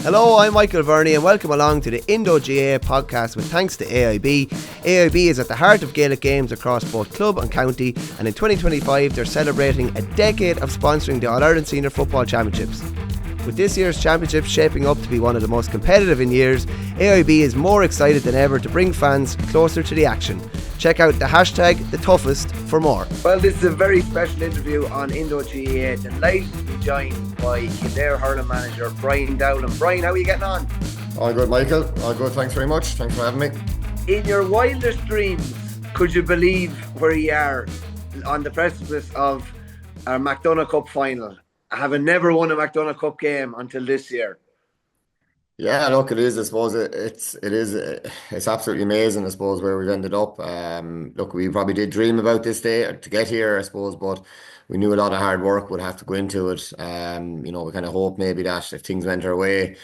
Hello, I'm Michael Verney and welcome along to the Indo GAA Podcast with thanks to AIB. AIB is at the heart of Gaelic games across both club and county, and in 2025 they're celebrating a decade of sponsoring the All-Ireland Senior Football Championships. With this year's championship shaping up to be one of the most competitive in years, AIB is more excited than ever to bring fans closer to the action. Check out the hashtag #TheToughest for more. Well, this is a very special interview on Indo GAA. Delighted to be joined by Kildare hurling manager Brian Dowling. Brian, how are you getting on? All good, Michael. All good, thanks very much. Thanks for having me. In your wildest dreams, could you believe where you are on the precipice of our Macdonald Cup final, having never won a Macdonald Cup game until this year? Yeah, look, it is. I suppose it's absolutely amazing. I suppose where we've ended up. Look, we probably did dream about this day to get here, I suppose, but we knew a lot of hard work would have to go into it. We kind of hoped maybe that if things went our way,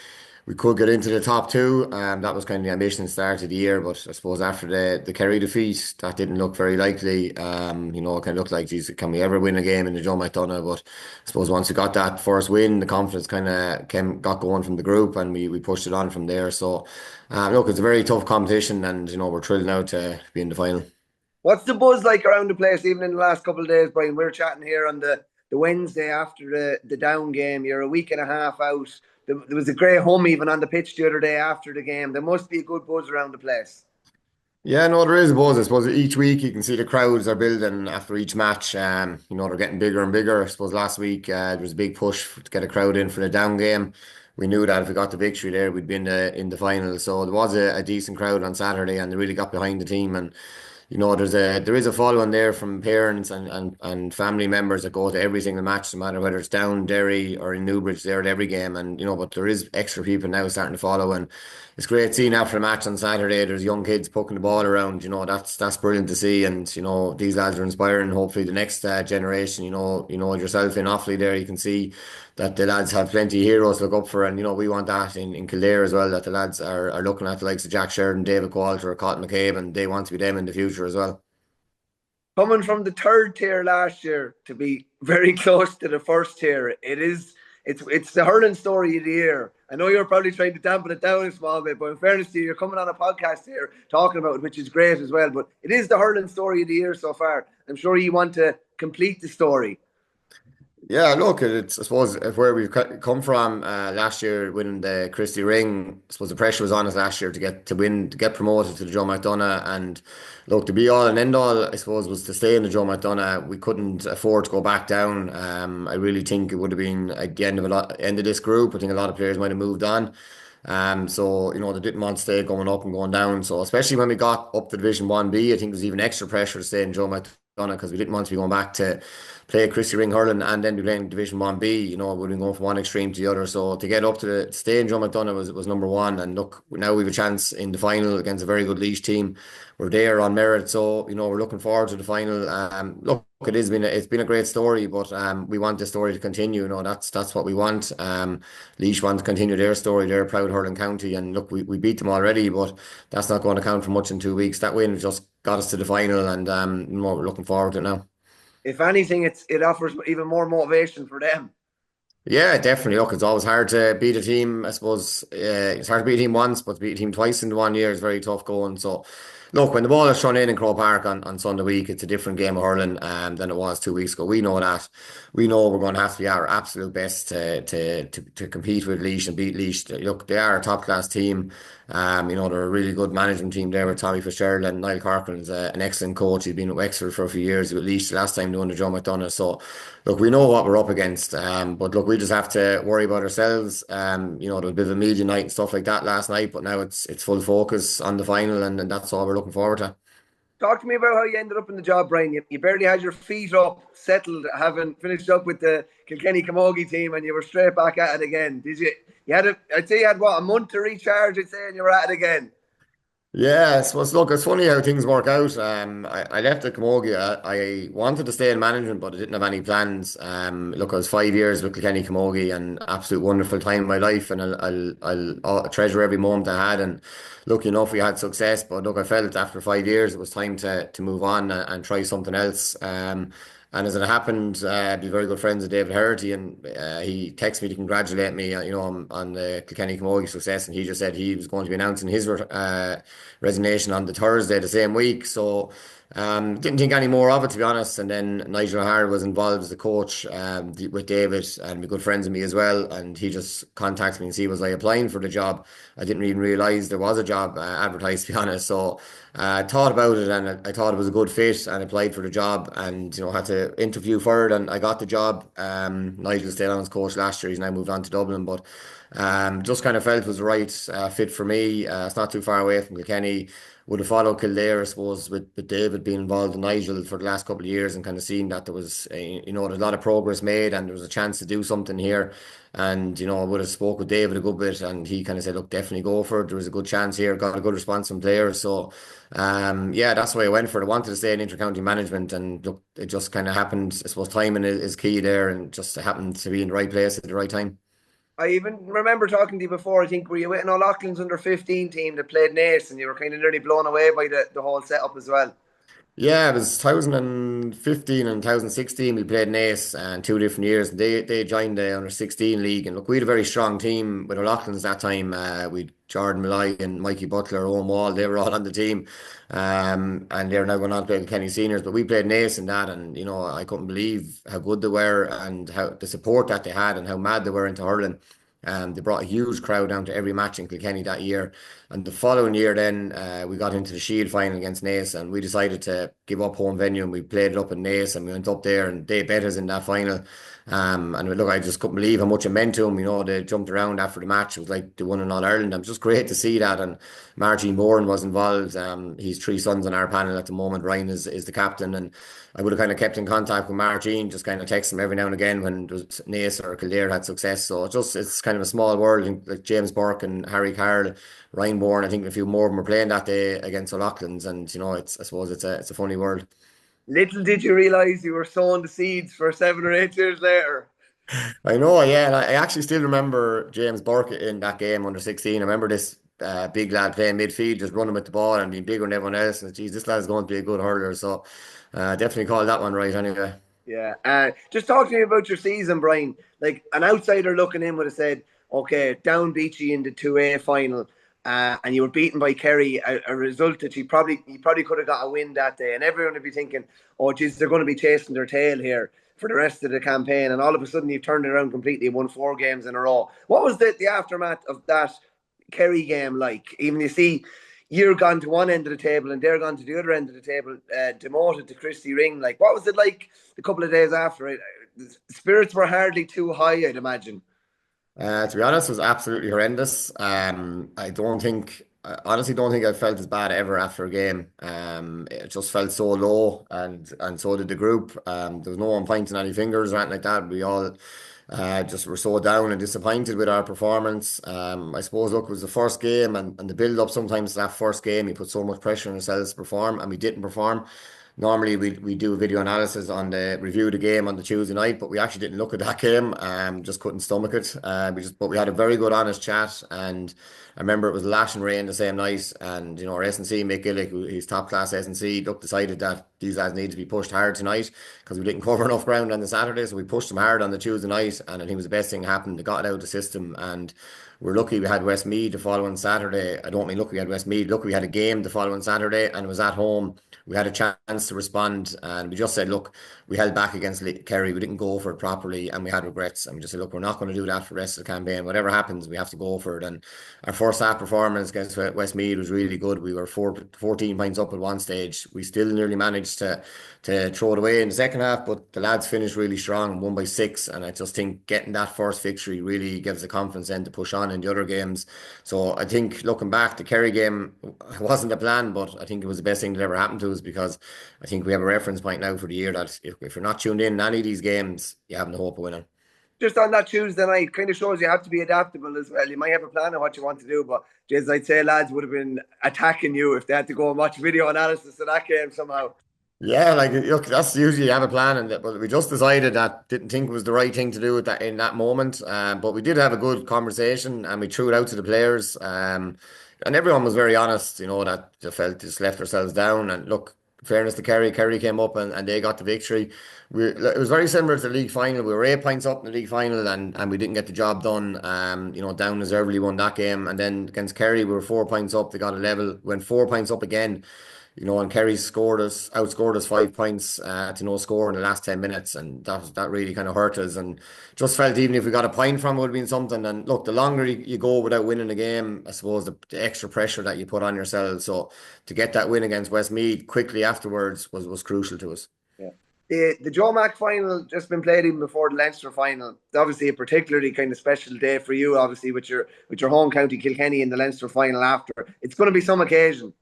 we could get into the top two. That was kind of the ambition at the start of the year, but I suppose after the Kerry defeat, that didn't look very likely. It kind of looked like, geez, can we ever win a game in the Joe McDonagh? But I suppose once we got that first win, the confidence kind of got going from the group, and we pushed it on from there. So, look, it's a very tough competition, and we're thrilled now to be in the final. What's the buzz like around the place, even in the last couple of days, Brian? We're chatting here on the Wednesday after the down game. You're a week and a half out. There was a great hum even on the pitch the other day after the game. There must be a good buzz around the place. Yeah, no, there is a buzz. I suppose each week you can see the crowds are building after each match. They're getting bigger and bigger. I suppose last week there was a big push to get a crowd in for the down game. We knew that if we got the victory there, we'd be in the final. So there was a decent crowd on Saturday, and they really got behind the team. And there is a following there from parents and family members that go to every single match, no matter whether it's down Derry or in Newbridge, they're at every game. And but there is extra people now starting to follow, and it's great seeing after a match on Saturday there's young kids poking the ball around. That's brilliant to see, and these lads are inspiring. Hopefully the next generation, yourself in Offaly there, you can see that the lads have plenty of heroes to look up for, and we want that in Kildare as well, that the lads are looking at the likes of Jack Sheridan, David Coulter, Cotton McCabe, and they want to be them in the future as well. Coming from the third tier last year to be very close to the first tier, it's the hurling story of the year. I know you're probably trying to dampen it down a small bit, but in fairness to you, you're coming on a podcast here talking about it, which is great as well. But it is the hurling story of the year so far. I'm sure you want to complete the story. Yeah, look, I suppose where we've come from last year, winning the Christie Ring. I suppose the pressure was on us last year to get promoted to the Joe McDonagh, and look, to be all and end all, I suppose, was to stay in the Joe McDonagh. We couldn't afford to go back down. I really think it would have been at the end of this group. I think a lot of players might have moved on. So they didn't want to stay going up and going down. So especially when we got up to Division 1B, I think there's even extra pressure to stay in Joe McDonagh, because we didn't want to be going back to play Christie Ring hurling and then be playing Division 1B. We've been going from one extreme to the other. So to get up to stay in Joe McDonagh was number one. And look, now we have a chance in the final against a very good Laois team. We're there on merit, so we're looking forward to the final. Look, it's been a great story, but we want the story to continue. That's what we want. Laois want to continue their story. They're a proud hurling county, and look, we beat them already, but that's not going to count for much in 2 weeks. That win just got us to the final, and we're looking forward to it now. If anything, it offers even more motivation for them. Yeah, definitely. Look, it's always hard to beat a team. I suppose it's hard to beat a team once, but to beat a team twice in 1 year is very tough going. So, look, when the ball is thrown in Croke Park on Sunday week, it's a different game of hurling than it was 2 weeks ago. We know that. We know we're going to have to be our absolute best to compete with Laois and beat Laois. Look, they are a top class team. They're a really good management team there with Tommy Fitzgerald, and Niall Corcoran's an excellent coach. He's been at Wexford for a few years, at least the last time doing the Joe McDonagh. So, look, we know what we're up against. But look, we just have to worry about ourselves. There was a bit of a media night and stuff like that last night, but now it's full focus on the final, and that's all we're looking forward to. Talk to me about how you ended up in the job, Brian. You barely had your feet up, settled, having finished up with the Kilkenny Camogie team, and you were straight back at it again. Did you? I'd say you had a month to recharge, I'd say, and you were at it again. Yeah, I suppose, look, it's funny how things work out. I left the Camogie. I wanted to stay in management, but I didn't have any plans. Look, I was 5 years with Kilkenny Camogie, and absolute wonderful time in my life, and I'll treasure every moment I had. And lucky enough, we had success. But look, I felt after 5 years it was time to move on and try something else. And as it happened, I'd be very good friends with David Herty, and he texted me to congratulate me, on the Kilkenny Camogie success, and he just said he was going to be announcing his resignation on the Thursday the same week. So didn't think any more of it, to be honest. And then Nigel O'Hara was involved as the coach with David, and be good friends with me as well. And he just contacted me and see was I applying for the job. I didn't even realise there was a job advertised, to be honest. So I thought about it, and I thought it was a good fit, and applied for the job, and had to interview for it, and I got the job. Nigel stayed on as coach last year. He's now moved on to Dublin, but just kind of felt it was the right fit for me. It's not too far away from Kilkenny. Would have followed Kildare, I suppose, with David being involved in Nigel for the last couple of years, and kind of seeing that there was, there's a lot of progress made, and there was a chance to do something here. And, I would have spoke with David a good bit, and he kind of said, look, definitely go for it. There was a good chance here, got a good response from players. So, yeah, that's why I went for it. I wanted to stay in intercounty management, and look, it just kind of happened. I suppose timing is key there, and just happened to be in the right place at the right time. I even remember talking to you before. I think were you with an O'Loughlin's under 15 team that played Nace, and you were kind of nearly blown away by the whole setup as well. Yeah, it was 2015 and 2016. We played Nace and 2 different years. They joined the under 16 league, and look, we had a very strong team with O'Loughlin's that time. We Jordan Malloy and Mikey Butler, Owen Wall, they were all on the team, and they're now going on to play Kenny seniors. But we played Nace in that, and I couldn't believe how good they were, and how the support that they had, and how mad they were into hurling. They brought a huge crowd down to every match in Kilkenny that year. And the following year, then we got into the Shield final against Nace, and we decided to give up home venue, and we played it up in Nace, and we went up there, and they bet us in that final. And look, I just couldn't believe how much it meant to them. They jumped around after the match. It was like they won in All Ireland. It was just great to see that. And Martin Moran was involved. He's three sons on our panel at the moment. Ryan is the captain, and I would have kind of kept in contact with Martin, just kind of text him every now and again when Nace or Kildare had success. So it's kind of a small world. Like James Burke and Harry Carroll, Ryan Bourne, I think a few more of them were playing that day against O'Loughlin's, and I suppose it's a funny world. Little did you realise you were sowing the seeds for 7 or 8 years later. I know, yeah, and I actually still remember James Burke in that game under 16. I remember this big lad playing midfield, just running with the ball and being bigger than everyone else. And geez, this lad's going to be a good hurler. So definitely called that one right anyway. Yeah. Just talk to me about your season, Brian. Like an outsider looking in would have said, okay, down Beachy in the 2A final, and you were beaten by Kerry, a result that you probably could have got a win that day, and everyone would be thinking, oh, geez, they're going to be chasing their tail here for the rest of the campaign, and all of a sudden you've turned it around completely, won 4 games in a row. What was the aftermath of that Kerry game like? Even you see, you're gone to one end of the table and they're gone to the other end of the table, demoted to Christy Ring. Like, what was it like a couple of days after it? The spirits were hardly too high, I'd imagine. To be honest, it was absolutely horrendous. I honestly don't think I felt as bad ever after a game. It just felt so low, and so did the group. There was no one pointing any fingers or anything like that. We all just were so down and disappointed with our performance. I suppose, look, it was the first game, and the build up sometimes to that first game, you put so much pressure on ourselves to perform, and we didn't perform. Normally we do a video analysis on the review of the game on the Tuesday night, but we actually didn't look at that game. Just couldn't stomach it. But we had a very good, honest chat, and I remember it was lashing rain the same night, and our S&C, Mick Gillick, he's top class S&C, look, decided that these lads need to be pushed hard tonight because we didn't cover enough ground on the Saturday, so we pushed them hard on the Tuesday night, and I think it was the best thing that happened. They got it out of the system, and we're lucky we had Westmeath the following Saturday. I don't mean lucky we had Westmeath. Lucky we had a game the following Saturday, and it was at home. We had a chance to respond, and we just said, look, we held back against Kerry. We didn't go for it properly, and we had regrets. And we just said, look, we're not going to do that for the rest of the campaign. Whatever happens, we have to go for it. And our first half performance against Westmeath was really good. We were 14 points up at one stage. We still nearly managed to throw it away in the second half, but the lads finished really strong, won by 6. And I just think getting that first victory really gives the confidence then to push on in the other games. So I think looking back, the Kerry game wasn't a plan, but I think it was the best thing that ever happened to us, because I think we have a reference point now for the year that if you're not tuned in any of these games, you have no hope of winning. Just on that Tuesday night, kind of shows you have to be adaptable as well. You might have a plan of what you want to do, but as I'd say, lads would have been attacking you if they had to go and watch video analysis of that game somehow. Yeah, like look, that's usually you have a plan, but we just decided that didn't think it was the right thing to do at that in that moment. But we did have a good conversation, and we threw it out to the players. And everyone was very honest, that they felt just left ourselves down. And look, fairness to Kerry, Kerry came up and they got the victory. It was very similar to the league final. We were 8 points up in the league final and we didn't get the job done. Down deservedly won that game. And then against Kerry, we were 4 points up. They got a level, went 4 points up again. And Kerry outscored us 5 points to no score in the last 10 minutes, and that really kind of hurt us. And just felt even if we got a point from it would have been something. And look, the longer you go without winning a game, I suppose the extra pressure that you put on yourself. So to get that win against Westmeath quickly afterwards was crucial to us. Yeah. The Joe Mac final just been played even before the Leinster final. It's obviously a particularly kind of special day for you, obviously with your home county Kilkenny in the Leinster final after. It's going to be some occasion.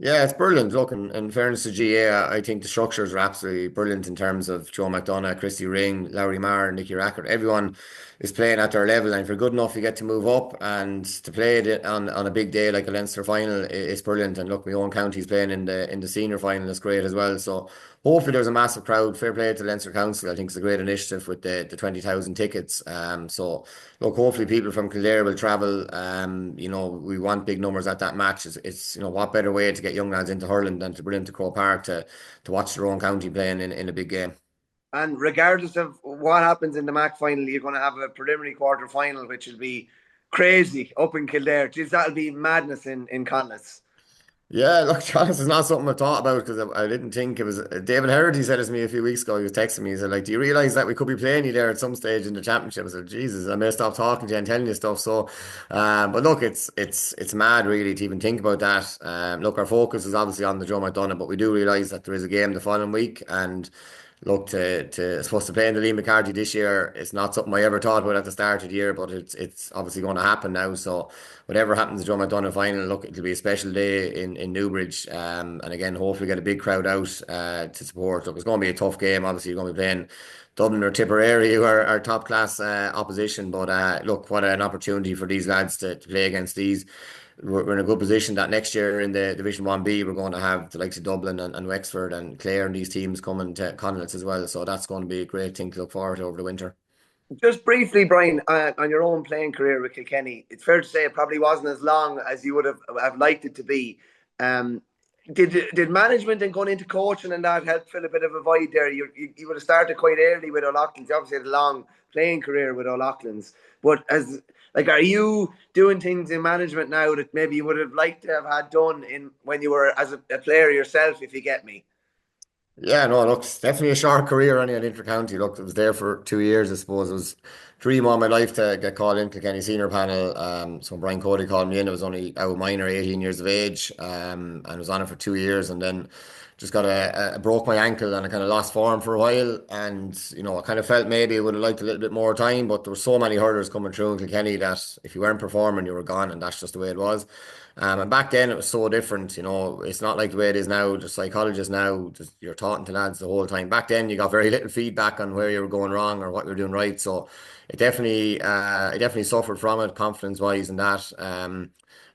Yeah, it's brilliant. Look, in fairness to GAA, I think the structures are absolutely brilliant in terms of Joe McDonagh, Christy Ring, Lowry Marr, Nicky Rackard. Everyone is playing at their level, and if you're good enough, you get to move up. And to play it on a big day like a Leinster final is brilliant. And look, my own county's playing in the senior final is great as well. So hopefully there's a massive crowd. Fair play to Leinster Council. I think it's a great initiative with the 20,000 tickets. So look, hopefully people from Kildare will travel. We want big numbers at that match. It's what better way to get young lads into hurling than to bring them to Croke Park to watch their own county playing in a big game. And regardless of what happens in the MAC final, you're going to have a preliminary quarter final, which will be crazy up in Kildare. Jeez, that'll be madness in Connacht. Yeah, look, Travis is not something I thought about because I didn't think it was. David Herity said it to me a few weeks ago. He was texting me. He said, like, do you realise that we could be playing you there at some stage in the championship? I said, Jesus, I may stop talking to you and telling you stuff. So, but look, it's mad really to even think about that. Look, our focus is obviously on the Joe McDonagh, but we do realise that there is a game the following week. And look, to supposed to play in the Liam McCarthy this year, it's not something I ever thought about at the start of the year, but it's obviously going to happen now. So whatever happens to Joe McDonagh final, look, it'll be a special day in Newbridge. And again, hopefully get a big crowd out to support. Look, it's going to be a tough game. Obviously, you're going to be playing Dublin or Tipperary, who are our top class opposition. But look, what an opportunity for these lads to play against these. We're in a good position that next year in the Division 1B, we're going to have the likes of Dublin and Wexford and Clare and these teams coming to Connacht as well. So that's going to be a great thing to look forward to over the winter. Just briefly, Brian, on your own playing career with Kilkenny, it's fair to say it probably wasn't as long as you would have liked it to be. Did management and going into coaching and that help fill a bit of a void there? You would have started quite early with O'Loughlin's. You obviously had a long playing career with O'Loughlin's. But are you doing things in management now that maybe you would have liked to have had done when you were as a player yourself, if you get me? Yeah, no, look, it's definitely a short career only at Inter-County. Look, it was there for 2 years, I suppose. It was a dream all my life to get called into Kilkenny senior panel. So when Brian Cody called me in, I was only out minor, 18 years of age, and I was on it for 2 years, and then just broke my ankle and I kind of lost form for a while. And I kind of felt maybe I would have liked a little bit more time, but there were so many hurdles coming through in Kilkenny that if you weren't performing, you were gone, and that's just the way it was. And back then it was so different, it's not like the way it is now. The psychologist now, you're talking to lads the whole time. Back then you got very little feedback on where you were going wrong or what you were doing right. So it definitely suffered from it, confidence wise and that.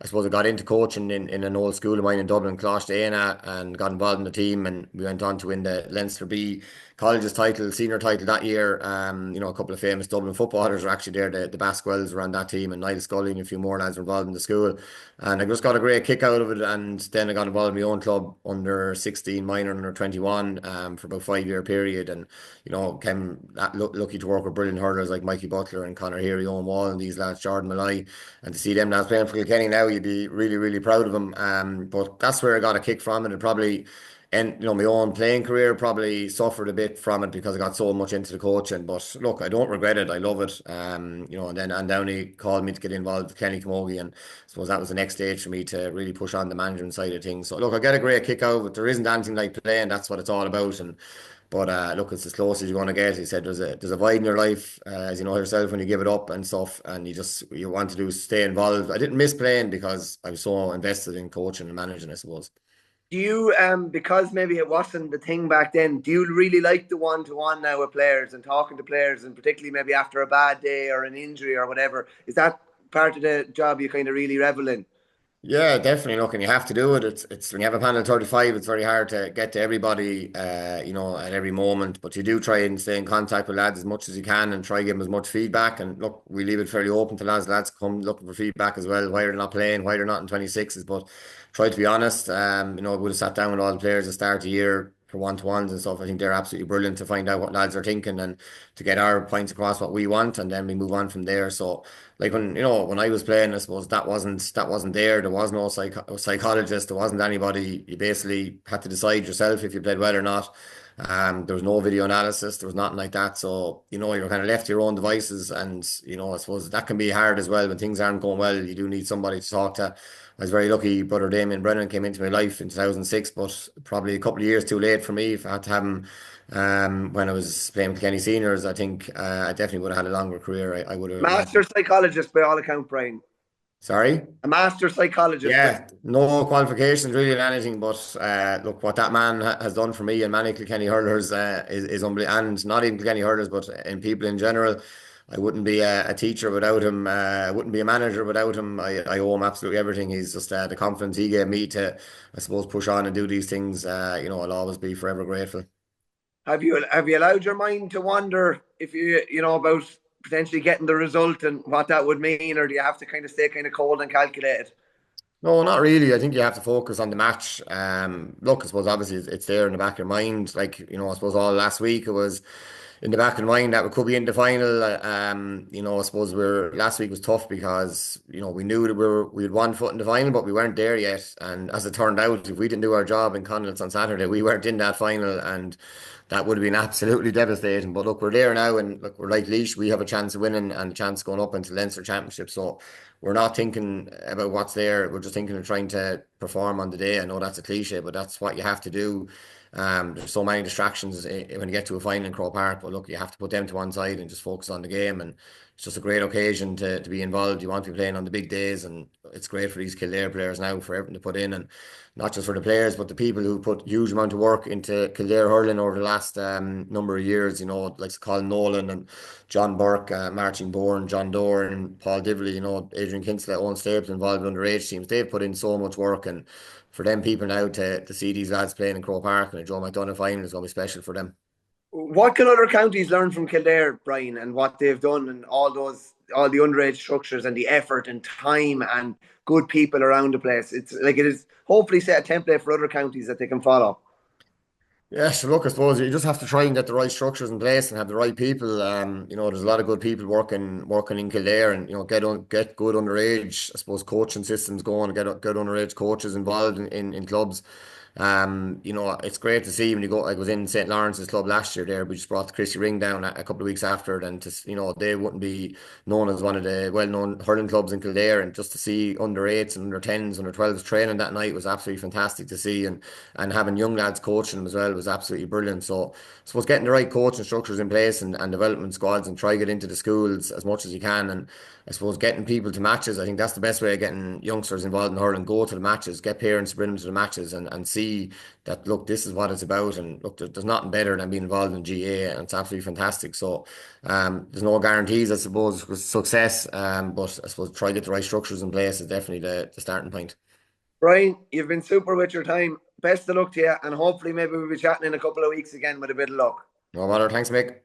I suppose I got into coaching in an old school of mine in Dublin, Closh Dana, and got involved in the team, and we went on to win the Leinster B college's title, senior title that year. A couple of famous Dublin footballers were actually there. The Basquells were on that team, and Niall Scully and a few more lads were involved in the school. And I just got a great kick out of it. And then I got involved in my own club under 16, minor, under 21, for about 5 year period. And came lucky to work with brilliant hurlers like Mikey Butler and Conor Heary, Owen Wall, and these lads, Jordan Malloy. And to see them lads playing for Kilkenny now, you'd be really, really proud of them. But that's where I got a kick from, and it probably. And my own playing career probably suffered a bit from it because I got so much into the coaching. But look, I don't regret it. I love it. And then Anne Downey called me to get involved with Kenny Camogie, and I suppose that was the next stage for me to really push on the management side of things. So look, I get a great kick out of it. There isn't anything like playing. That's what it's all about. But look, it's as close as you're going to get. He said there's a void in your life, as you know yourself, when you give it up and stuff, and you want to do is stay involved. I didn't miss playing because I was so invested in coaching and managing, I suppose. Do you, because maybe it wasn't the thing back then, do you really like the one-to-one now with players and talking to players, and particularly maybe after a bad day or an injury or whatever? Is that part of the job you kind of really revel in? Yeah, definitely. Look, and you have to do it. It's when you have a panel of 35, it's very hard to get to everybody, at every moment. But you do try and stay in contact with lads as much as you can and try to give them as much feedback. And look, we leave it fairly open to lads. Lads come looking for feedback as well, why they're not playing, why they're not in 26s. But try to be honest. We would have sat down with all the players at the start of the year for one-to-ones and stuff. I think they're absolutely brilliant to find out what lads are thinking and to get our points across what we want, and then we move on from there. So like when I was playing, I suppose that wasn't there. There was no psychologist. There wasn't anybody. You basically had to decide yourself if you played well or not. There was no video analysis. There was nothing like that. So you're kind of left to your own devices, and I suppose that can be hard as well when things aren't going well. You do need somebody to talk to. I was very lucky. Brother Damien Brennan came into my life in 2006, but probably a couple of years too late for me. If I had to have him when I was playing with Kenny seniors, I think I definitely would have had a longer career. I would have Master imagined. psychologist by all account, Brian. Sorry? A master psychologist. Yeah, no qualifications really in anything, but look what that man has done for me and many Kilkenny hurlers is unbelievable, and not even Kilkenny hurlers, but in people in general. I wouldn't be a teacher without him. I wouldn't be a manager without him. I owe him absolutely everything. He's just the confidence he gave me to, I suppose, push on and do these things. I'll always be forever grateful. Have you allowed your mind to wander if about potentially getting the result and what that would mean, or do you have to kind of stay kind of cold and calculated? No, not really. I think you have to focus on the match. Look, I suppose obviously it's there in the back of your mind. Like, I suppose all last week it was in the back of my mind that we could be in the final. I suppose last week was tough because, we knew that we had one foot in the final, but we weren't there yet. And as it turned out, if we didn't do our job in Connacht on Saturday, we weren't in that final, and that would have been absolutely devastating. But look, we're there now, and look, we're like Laois. We have a chance of winning and a chance of going up into Leinster Championship. So we're not thinking about what's there. We're just thinking of trying to perform on the day. I know that's a cliche, but that's what you have to do. There's so many distractions when you get to a final in Croke Park, but look, you have to put them to one side and just focus on the game. And it's just a great occasion to be involved. You want to be playing on the big days, and it's great for these Kildare players now for everything to put in, and not just for the players, but the people who put huge amount of work into Kildare hurling over the last number of years. Like Colin Nolan and John Burke, Martin Bourne, John Doran, Paul Divley, Adrian Kinsley, Owen Staples involved in underage teams. They've put in so much work, and for them people now to see these lads playing in Croke Park and a Joe McDonagh final is going to be special for them. What can other counties learn from Kildare, Brian, and what they've done, and all the underage structures and the effort and time and good people around the place? It's like it is hopefully set a template for other counties that they can follow. Yeah, so look, I suppose you just have to try and get the right structures in place and have the right people. There's a lot of good people working in Kildare, and get good underage, I suppose, coaching systems going, and get good underage coaches involved in clubs. It's great to see when you go. I was in St. Lawrence's club last year there. We just brought the Christy Ring down a couple of weeks after it, and they wouldn't be known as one of the well-known hurling clubs in Kildare, and just to see under eights and under tens, under 12s training that night was absolutely fantastic to see, and having young lads coaching them as well was absolutely brilliant. So I suppose getting the right coaching structures in place and development squads, and try get into the schools as much as you can, and I suppose getting people to matches. I think that's the best way of getting youngsters involved in hurling. Go to the matches, get parents to bring them to the matches, and see that, look, this is what it's about. And look, there's nothing better than being involved in GAA, and it's absolutely fantastic. So there's no guarantees, I suppose, with success. But I suppose try to get the right structures in place is definitely the starting point. Brian, you've been super with your time. Best of luck to you, and hopefully maybe we'll be chatting in a couple of weeks again with a bit of luck. No matter. Thanks, Mick.